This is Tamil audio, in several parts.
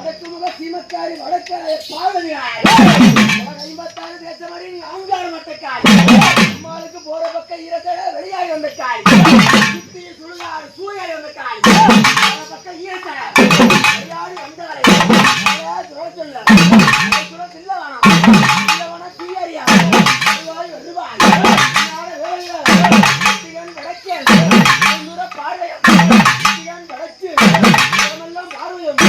சீமக்காரி வடக்காரி பாவனியாய் 56 தேசமடி நீ ஆங்கார மட்டக்காரி அம்மாளுக்கு போற பக்கம் ஈரத்தட வெளியாகி வந்த காய் சுத்தி சுழுகாடு சூயாடி வந்த காய் பக்கம் ஈரத்தட வெளியாடி வந்தாலே சொல்ல சொல்ல இல்ல வேணாம் தீயாரியா வருவாய் வடக்கேன் பார்வையம் வடக்கு பார்வையம்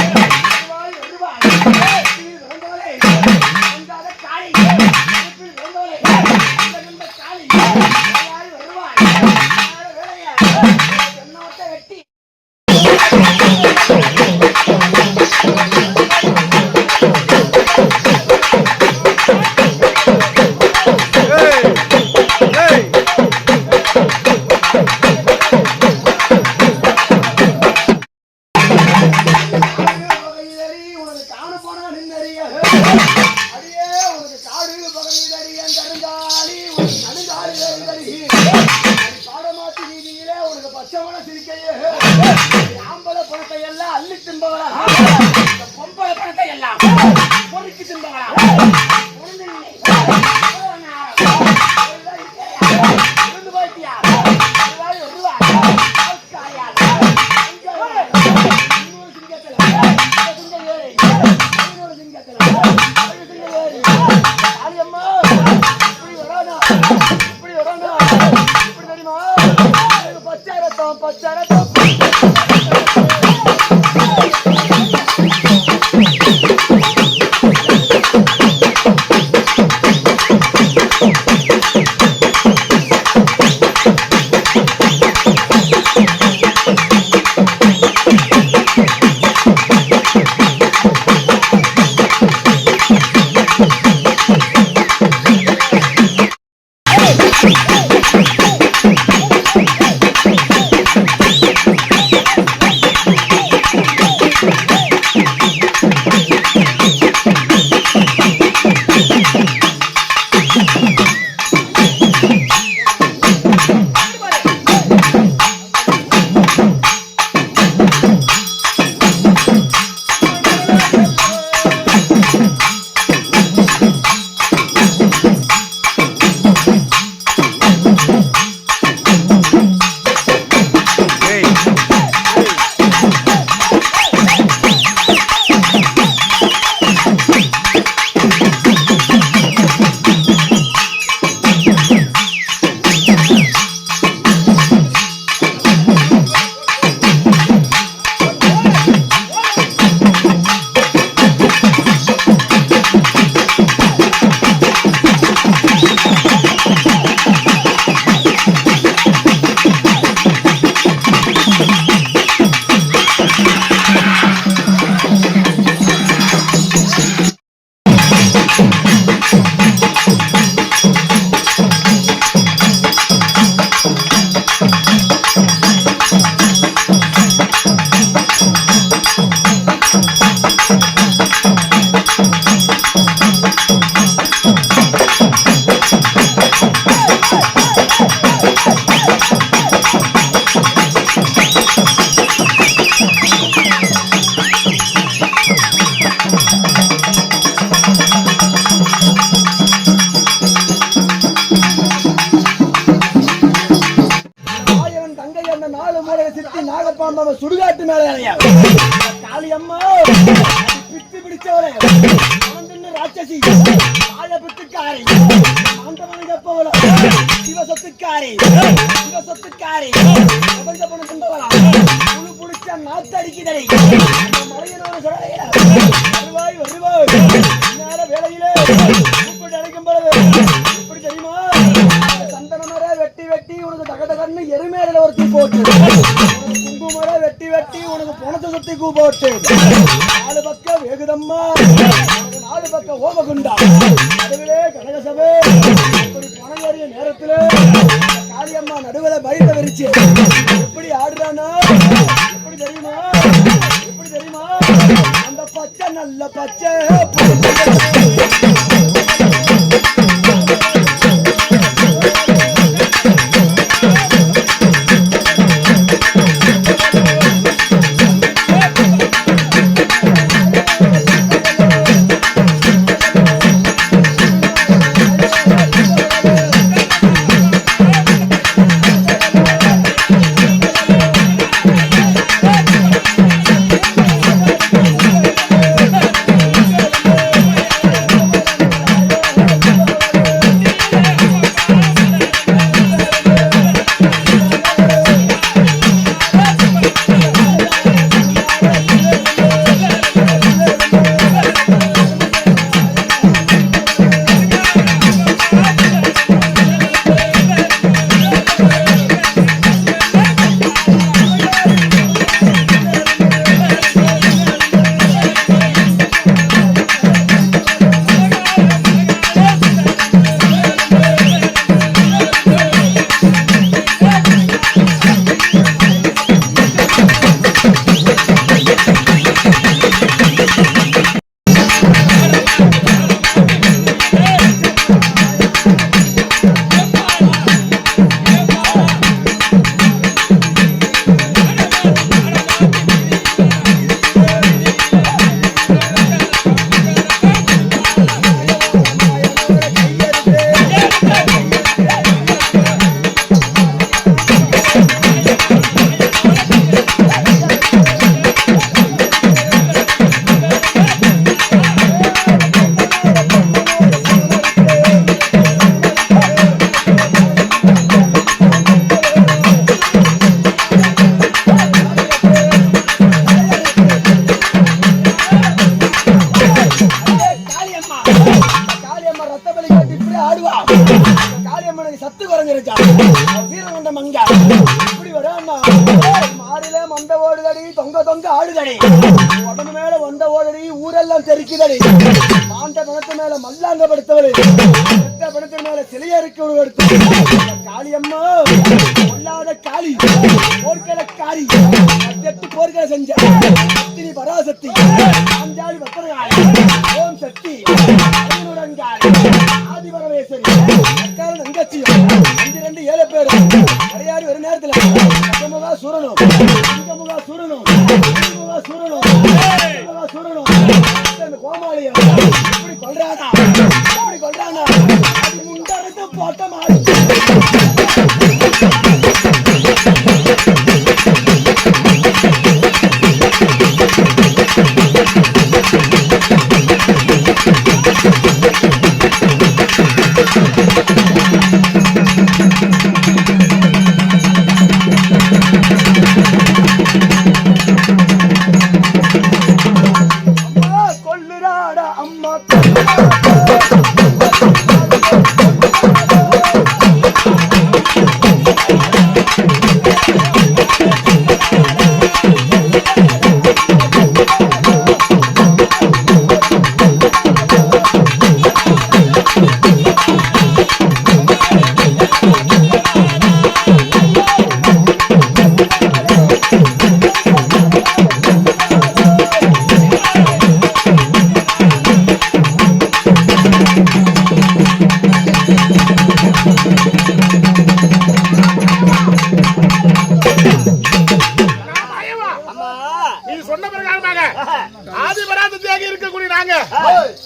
சுடுகாட்டு மேல காளியம்மா பிச்சு பிடிச்சவரே ராட்சசி பித்துக்காரி ஆண்டவனப்பவள சிவசத்துக்காரி சிவசத்துக்காரி புழு புடிச்ச நாத்தடிக்குதடி மலையனோட வருவாய் வருவாய் நேர வேலையிலே கூப்பிட்டு அழைக்கும் போது இப்படி தெரியுமா சந்தனமர வெட்டி வெட்டி உனக்கு தகதகன்னு எருமேல ஒரு தூ போட்டு குங்குமர வெட்டி வெட்டி உனக்கு பணத்தை சுத்தி கூ போட்டு 4 பக்கம் வேகுதம்மா 4 பக்கம் ஓமகுண்டா அதுவிலே கனகசபை இப்படி பணம் ஏறிய நேரத்துல காளியம்மா நடுவுல பயிர விரிச்சு எப்படி ஆடுறானா எப்படி தெரியுமா அந்த பச்சை நல்ல பச்சை தொங்க தொங்க ஆடுதடி உடம்பு மேல வந்த ஓதடி ஊரெல்லாம் தெரிக்குதடி மாண்ட பணத்து மேல மல்லாங்க படுத்தவரு எத்த பணத்து மேல சிலையறுக்க எடுத்து காளியம்மா கொல்லாத காளி போர்க்கள காளி 8 போர்க்களை செஞ்ச அத்தினி பராசக்தி ஆஞ்சாலி பத்திரகாளி ஓம் சக்தி ஆதிபரமேஸ்வரி அக்கால தங்கச்சியும் 2 7 பேர் நிறையாடி ஒரு நேரத்துல அங்கமுகா சூரனும் அங்கமுகா சூரனும் அங்கமுகா சூரனும் அங்கமுகா சூரனும் இந்த கோமாளியா இப்படி கொல்றானா அது முண்டறது போட்ட மாடு கொல்லுறாடா அம்மா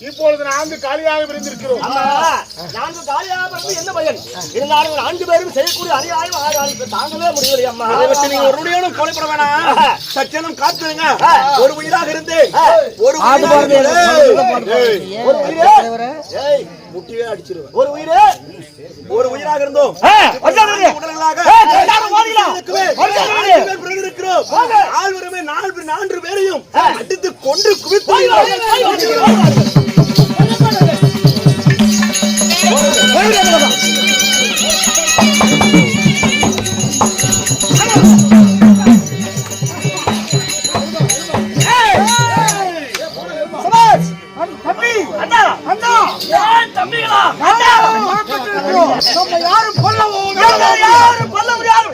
இப்பொழுது 4 காலியாக விரிந்திருக்கிறோம். 4 காலியாக பிறந்து என்ன பயன்? இருந்தாலும் 4 பேரும் செய்யக்கூடிய அநியாயம் ஆகாது தாங்கவே முடியவில்லை அம்மா. அதை பற்றி நீங்க ஒரு நொடியோடும் கவலைப்பட வேணாம். சச்சனம் காத்துங்க. ஒரு உயிராக இருந்து ஒரு முட்டியே அடிச்சிருவேன். ஒரு உயிராக இருந்தோம் உடல்களாக ஆழ்வருமே 4 பேரையும் அடித்து கொன்று குவித்து யாரும் கொல்ல முடியாது.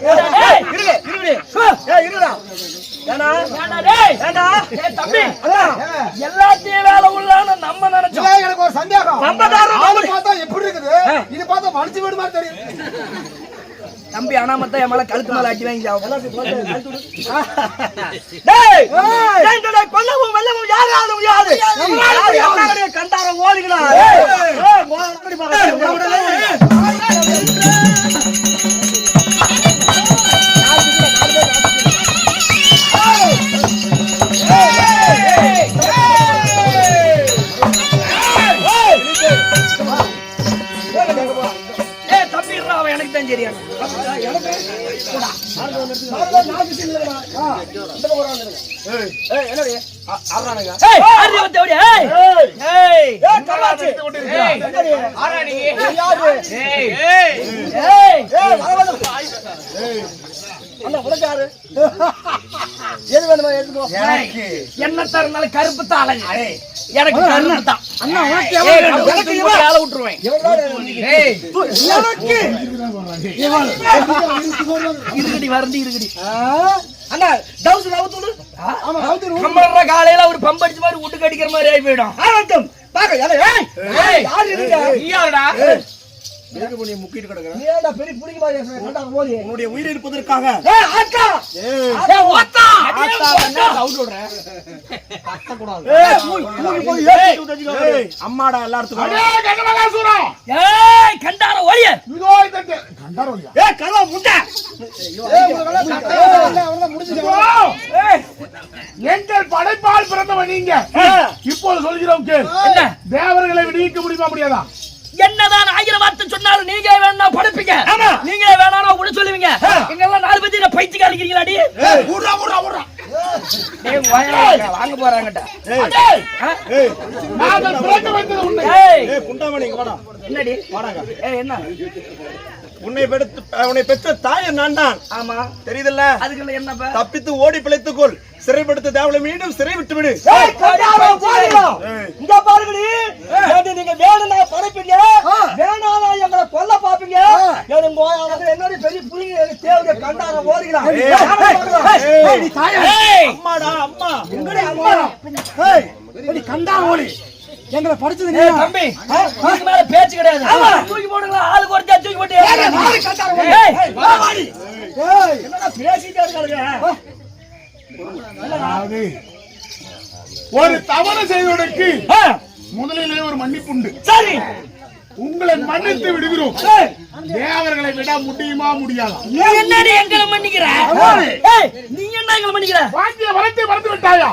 எல்லாத்தையும் வேலை உள்ளான்னு நம்ம நினைச்சோம். எனக்கு ஒரு சந்தேகம். பார்த்தா எப்படி இருக்குது? இது பார்த்தா மனுச்சு வீடு மாதிரி தெரியும். தம்பி அனாமத்தா என் மேல கழுத்து மேல அடி வாங்கி கொல்லவும் வெல்லவும் யாராலும் முடியாது. கண்டார ஓடுகளா எனக்கு தான் தெரியும். என்ன தரனால கருப்பு தான் எனக்கு கருப்பு தான். அண்ணா விட்டுருவேன். காலையில ஒரு பம்படிச்ச மாதிரி விட்டு கடிக்கிற மாதிரி ஆகி போயிடும். உன்னுடைய உயிர் இருப்பதற்காக அம்மாடா எல்லாத்துக்கும் கண்டார ஒளிய எங்கள் படைப்பால் பிறந்தவன் நீங்க. இப்போது சொல்கிறோம் கேள். தேவர்களை விடுவிக்க முடியுமா முடியாதா? என்னதான் 1000 வார்த்தை சொன்னாலும் நீங்க வேணா படுப்பீங்க. நீங்களே வேணா கூட சொல்லுவீங்க. எங்கெல்லாம் 4 பேர் பைச்சு காலிக்கிறீங்களாடி? வாங்க போறாங்கட்ட என்னடி என்ன உன்னை பெற்ற தாய் நான் தான். ஆமா, தெரியுதுல்ல? அதுக்குள்ள என்னப்பா? தப்பித்து ஓடி பிழைத்துக்கொள். சிறைப்படுத்த தேவலை மீண்டும் சிறை விட்டு விடு. இங்க பாருங்கடி, நீங்க வேணும்னா படைப்பீங்க, வேணானா எங்களை கொல்ல பாப்பீங்க. என்னோட பெரிய புரியுங்க தேவைய கண்டார ஓடிக்கலாம். அம்மாடா அம்மா, எங்கடி அம்மா? கண்டா ஓடி எங்களை படிச்சது நீ தம்பி. இதுக்கு மேல பேச்சு கிடையாது. தூக்கி போடுங்க, ஆளு குறைஞ்சா தூக்கி போட்டு. என்னடா பேசிட்டே இருக்காங்க? ஒரு தவறு செய்வதற்கு முதலிலே ஒரு மன்னிப்புண்டு. சரி, உங்களை மன்னித்து விடுகிறோம். தேவர்களை விட முடியுமா முடியாதா? நீ என்னடி எங்களை மன்னிக்கிற? நீ என்ன எங்களை மன்னிக்கிற? வாங்கிய வரத்தை மறந்து விட்டாயா?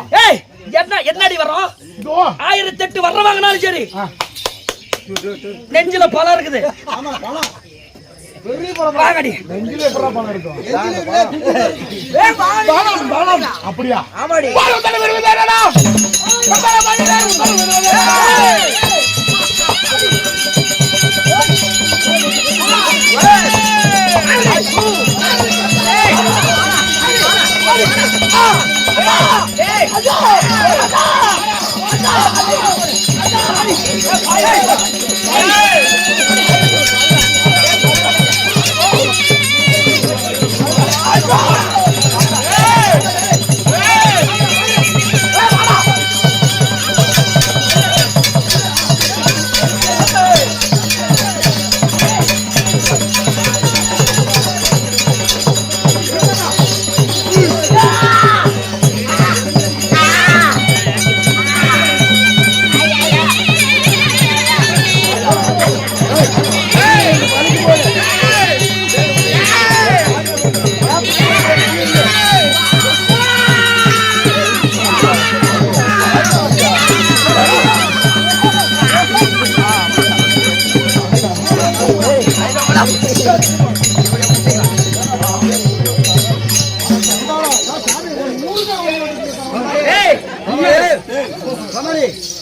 என்னடி வரோம்? 1008 வர வாங்கினாலும் சரி, நெஞ்சில பலம் இருக்குது. அப்படியா?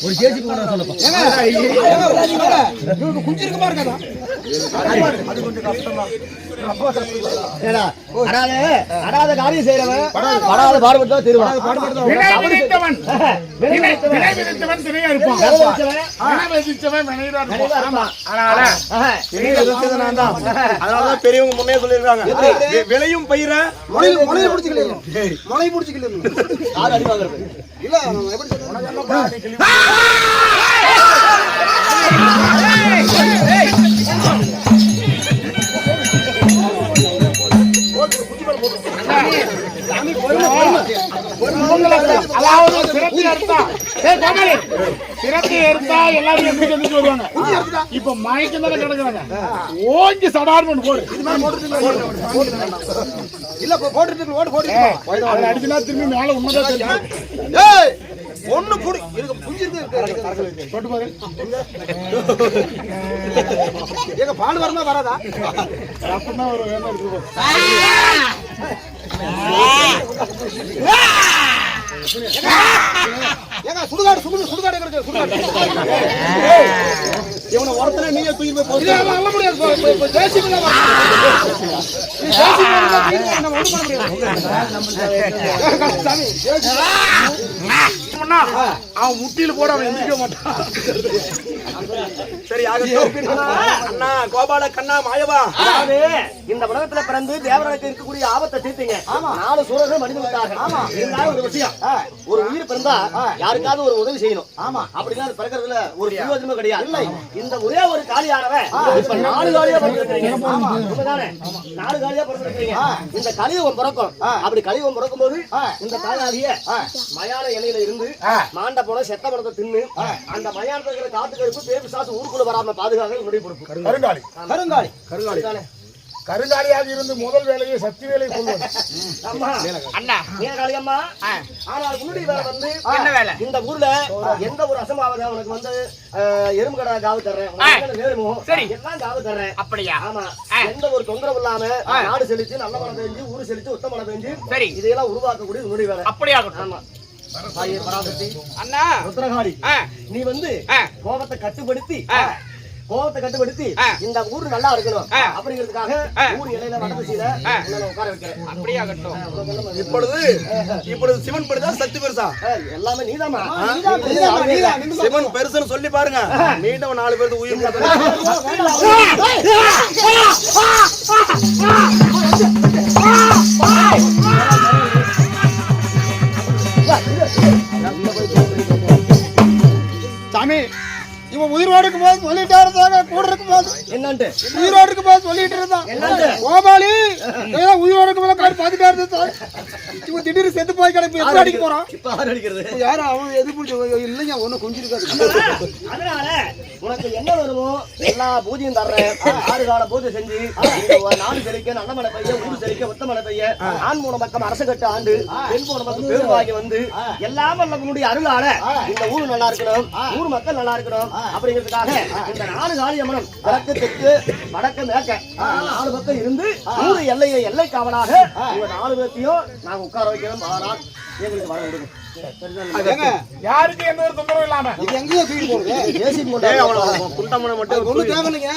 ஒரு கேஜி போட சொல்லப்பா. குஞ்சு இருக்குமா இருக்காதா? அது கொஞ்சம் கஷ்டமா. அடாத காரியம் செய்யறவன் படாத பாடுபட்டு தான் தருவான். அதனாலதான் பெரியவங்க முன்னே சொல்லிருக்காங்க, விளையும் பயிர முளையை பிடிச்சிக்கலாம். யார் அடி வாங்குறது இல்ல? இப்ப மயக்கம் தானே கிடக்குறாங்க. ஓங்கி சடார்னு போடு. இல்ல போட்டு அடிச்சுனா திரும்பி மேல உண்மைதான் ஒண்ணு புடி இருக்கு. புஞ்சு இருக்கு. போட்டு பாரு. எங்க பால் வரமா வராதா? அப்பனா ஒரு வேலை இருக்கு. ஏங்க சுடுகாடு கிடக்கு. சுடுகாடு இவனை ஒருத்தனை நீங்க தூக்கி போய் போச்சு. நல்ல முடியாது. அவன் முட்டியில போட அவன் எந்திரிக்க மாட்டான். சரி அண்ணா கோபால கண்ணா மாயவா, இந்த உலகத்துல பிறந்து தேவர்களுக்கு இருக்கக்கூடிய ஆபத்தை தீர்த்தீங்க. 4 சூரர்கள் மனித விட்டார்கள். இருந்தாலும் ஒரு விஷயம், ஒரு உயிர் பிறந்தா யாருக்காவது ஒரு உதவி செய்யணும். அப்படின்னா பிறக்கிறதுல ஒரு பிரயோஜனமும் கிடையாது. இல்லை, இந்த ஒரே ஒரு காலியானவன் இப்ப 4 காலியா பிறந்திருக்கீங்க. 4 காலியா பிறந்திருக்கீங்க. இந்த கலியுகம் பிறக்கும். அப்படி கலியுகம் பிறக்கும் போது இந்த தாயாகிய மயான இலையில இருந்து மாண்ட போல செத்த படத்தை தின்னு அந்த மயானத்துல இருக்கிற காத்து கருப்பு பேரு சாசு ஊருக்குள்ள வராம பாதுகாக்க உன்னுடைய பொறுப்பு. கருங்காலி கருங்காலியாக இருந்து முதல் வேலையை சக்தி வேலை கொள்வது. ஆனால் உன்னுடைய வேலை வந்து என்ன வேலை? இந்த ஊர்ல எந்த ஒரு அசம்பாவது உனக்கு வந்து எறும்பு கடை காவு தர்றேன், எல்லாம் காவு தர்றேன். அப்படியா? ஆமா. எந்த ஒரு தொந்தரவு இல்லாம நாடு செழிச்சு நல்ல மழை பெஞ்சு ஊரு செழிச்சு உத்த மழை பெஞ்சு இதையெல்லாம் உருவாக்கக்கூடிய உன்னுடைய வேலை. அப்படியாகட்டும். ஆமா. அண்ணா ருத்ரகாரி, நீ வந்து கோபத்தை கட்டுப்படுத்தி கோபத்தை கட்டுப்படுத்தி இந்த ஊர் நல்லா இருக்கணும் அப்படிங்கிறதுக்காக ஊர் இலையில வடக்கு செய்த உட்கார வைக்கிறேன். அப்படியாகட்டும். இப்பொழுது சிவன் பெருசா சக்தி பெருசா? எல்லாமே நீதாமா. சிவன் பெருசுன்னு சொல்லி பாருங்க. மீண்டும் 4 பேருக்கு உயிர் சாமி இவன் உயிரோடு இருக்கும் போது சொல்லிட்டே இருந்தாங்க, கூட இருக்கும் போது என்னன்ட்டு உயிரோடு இருக்கும் போது சொல்லிட்டு இருந்தான். கோபாலி உயிரோடு இருக்கும் போது காட்டு பாத்துட்டே இருந்தா இவன் திடீர்னு செத்து போய் கிடப்பு எப்படி அடிக்க போறான்? இப்ப யார் அடிக்கிறது? யாரும் அவன் எது பிடிச்சி இல்லைங்க ஒன்னும் கொஞ்சம் இருக்காது. அதனால உனக்கு என்ன வேணுமோ எல்லா பூஜையும் தர்றேன். 6 கால பூஜை செஞ்சு நாடு செழிக்க, நல்ல மழை பெய்ய, ஊர் செழிக்க, ஒத்த மழை பெய்ய, ஆண் மூணு பக்கம் அரசு கட்டு ஆண்டு, பெண் மூணு பக்கம் பேரு வாங்கி வந்து எல்லாம் நம்மளுடைய அருளால இந்த ஊர் நல்லா இருக்கணும், ஊர் மக்கள் நல்லா இருக்கணும் அப்படிங்கிறதுக்காக இந்த 4 காளியம்மனும் வடக்கு தெற்கு வடக்கு மேற்க 4 பக்கம் இருந்து ஊர் எல்லை காவலாக உங்க 4 பேர்த்தையும் நாங்க உட்கார வைக்கிறோம். ஆனால் எங்களுக்கு வர விடுங்க. யாருக்கு எந்த ஒரு தொந்தரவும் இல்லாம இது எங்கேயோ தூக்கி போடுங்க. குண்டமனை மட்டும் ஒண்ணு தேவையில்லைங்க.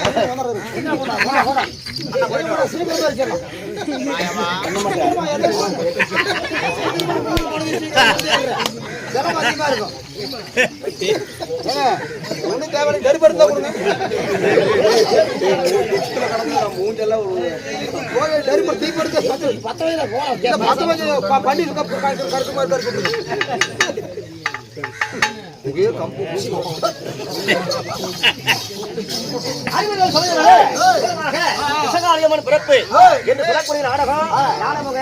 ஒண்ணு தேவையில்லை. நெருப்படுத்தா கொடுங்க. மூஞ்செல்லாம் நெருப்பு தீப்படுத்த பண்ணி கருத்து விசகாளியம்மன் பிறப்பு என்று சொல்லக்கூடிய நாடகம் யானமுக,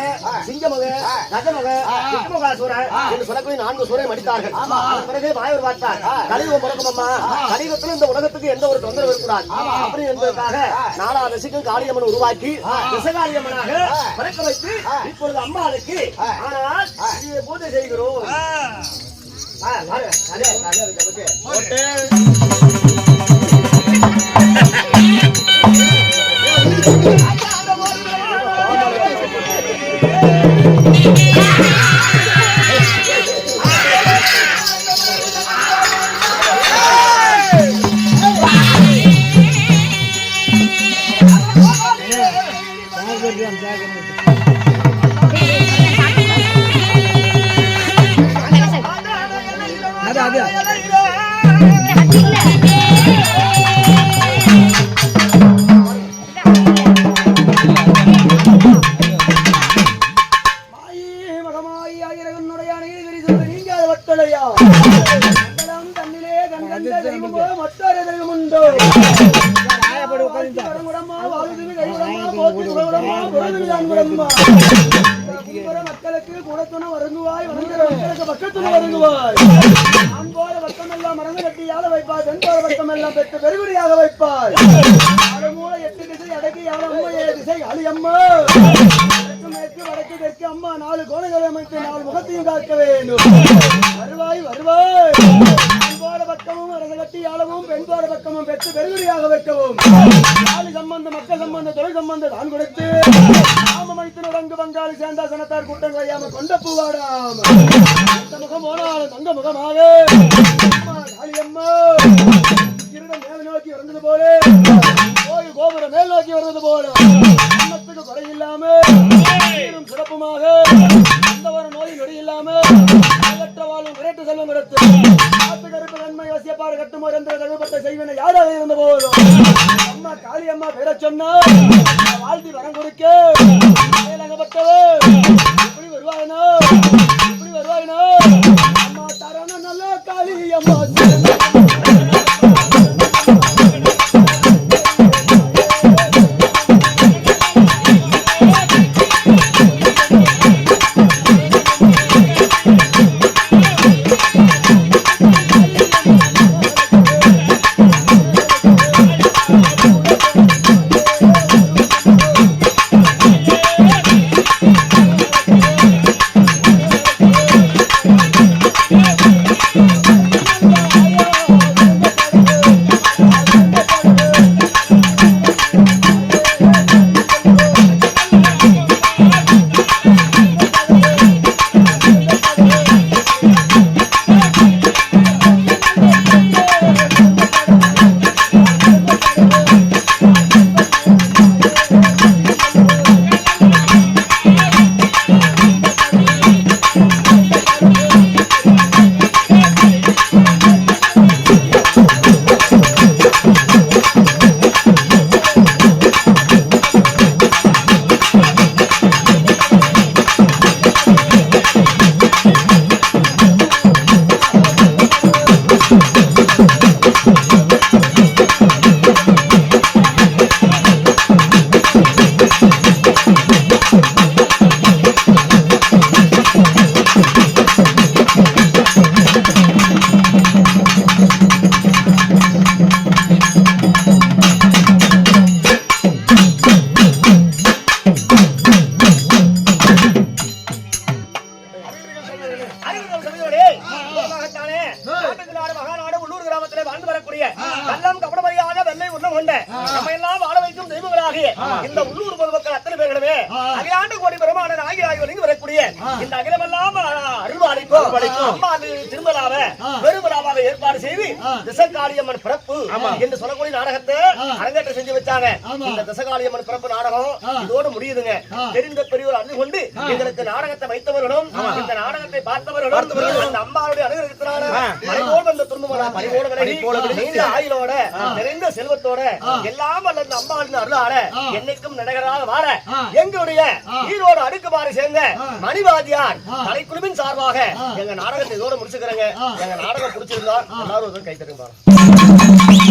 சிங்கமுக, கஜமுக, சிங்கமுகாசுரன் என்று சொல்லக்கூடிய 4 சூரை மடித்தார்கள். அதன் பிறகு வாயூர் பார்த்தார். கலியுகம் பிறக்கும் அம்மா, கலியுகத்தில் இந்த உலகத்துக்கு எந்த ஒரு தொந்தரவு இருக்கக்கூடாது அப்படி என்பதற்காக 4ஆவது திசைக்கும் காளியம்மன் உருவாக்கி விசகாளியம்மனாக பிறக்க வைத்து இப்பொழுது அம்மாளுக்கு ஆனால் பூஜை செய்கிறோம். மக்களுக்கு குடத்துண வருங்குவாய், மக்களுக்கு பக்கத்துண வருங்குவாய். அன்போட பக்கமெல்லாம் மறந்து கட்டி ஆள வைப்பாய், பெண்போட பக்கமெல்லாம் பெற்று பெருகுடியாக வைப்பாய். மூல 8 திசை அடக்கி ஆள அம்மையே திசை அழியம்மா. மேற்கு வடக்கு தெற்கு அம்மா 4 கோணங்களை அமைத்து 4 முகத்தையும் காக்க வேண்டும். வருவாய் வருவாய். அன்போட பக்கமும் அரசு கட்டி ஆளவும், பெண்போட பக்கமும் பெற்று பெருகுடியாக வைக்கவும். சம்பந்த மக்கள் சம்பந்த தொழில் சம்பந்த தான் கொடுத்து ஆமமணித்து நுடங்கு பங்காளி சேர்ந்தா சனத்தார் கூட்டம் கையாம கொண்ட பூவாடாம் முகம் போனாலும் தங்க முகமாக காளியம்மா இருடம் மேல் நோக்கி வந்தது போல கோயில் கோபுரம் மேல் நோக்கி வந்தது போல அன்னத்துக்கு குறை இல்லாம சிறப்புமாக எந்த ஒரு நோய் நொடி இல்லாம வாழும் விரட்டு செல்வம் எடுத்து காத்து கருப்பு நன்மை வசியப்பாடு கட்டும் ஒரு எந்த தகுப்பட்ட செய்வன யாராக இருந்த போதும் அம்மா காளியம்மா பேர சொன்னா வாழ்த்தி வரம் கொடுக்க இப்படி வருவாயினோ அம்மா தரண நல்ல காளியம்மா நாட்டுக்கு நாடு மகாநாடு உள்ளூர் கிராமத்திலே வாழ்ந்து வரக்கூடிய கள்ளம் கபடமறியாத வெள்ளை உள்ளம் கொண்ட நம்ம எல்லாம் வாழ வைக்கும் தெய்வங்களாகிய இந்த உள்ளூர் பொதுமக்கள் அத்தனை பேர்களுமே அகிலாண்டு கோடி பெருமான நாயகி ஒருங்கி வரக்கூடிய இந்த அகிலமெல்லாம் அருள்வாளிக்கும் அம்மா திருமலாவ பெருமலாவாக ஏற்பாடு செய்து திசகாளியம்மன் பிறப்பு என்று சொல்லக்கூடிய நாடகத்தை அரங்கேற்றம் செஞ்சு வச்சாங்க. இந்த திசகாளியம்மன் பிறப்பு நாடகம் இதோடு முடியுதுங்க. தெரிந்த பெரியோர் அறிந்து கொண்டு எங்களுக்கு நாடகத்தை வைத்தவர்களும் இந்த நாடகத்தை பார்த்தவர்களும் அந்த அம்மாவுடைய அனுகிரகத்தினால பரிவோடு அந்த துன்பமரா பரிவோடு விலகி நீண்ட ஆயுளோட நிறைந்த செல்வத்தோட எல்லாம் அல்ல இந்த அம்மாவின் அருளால என்னைக்கும் நடைகளாக வாழ எங்களுடைய ஈரோடு அடுக்குமாறு சேர்ந்த மணிவாதியார் கலைக்குழுவின் சார்பாக எங்க நாடகத்தை இதோட முடிச்சுக்கிறேங்க. எங்க நாடகம் பிடிச்சிருந்தா எல்லாரும் கை தருங்க.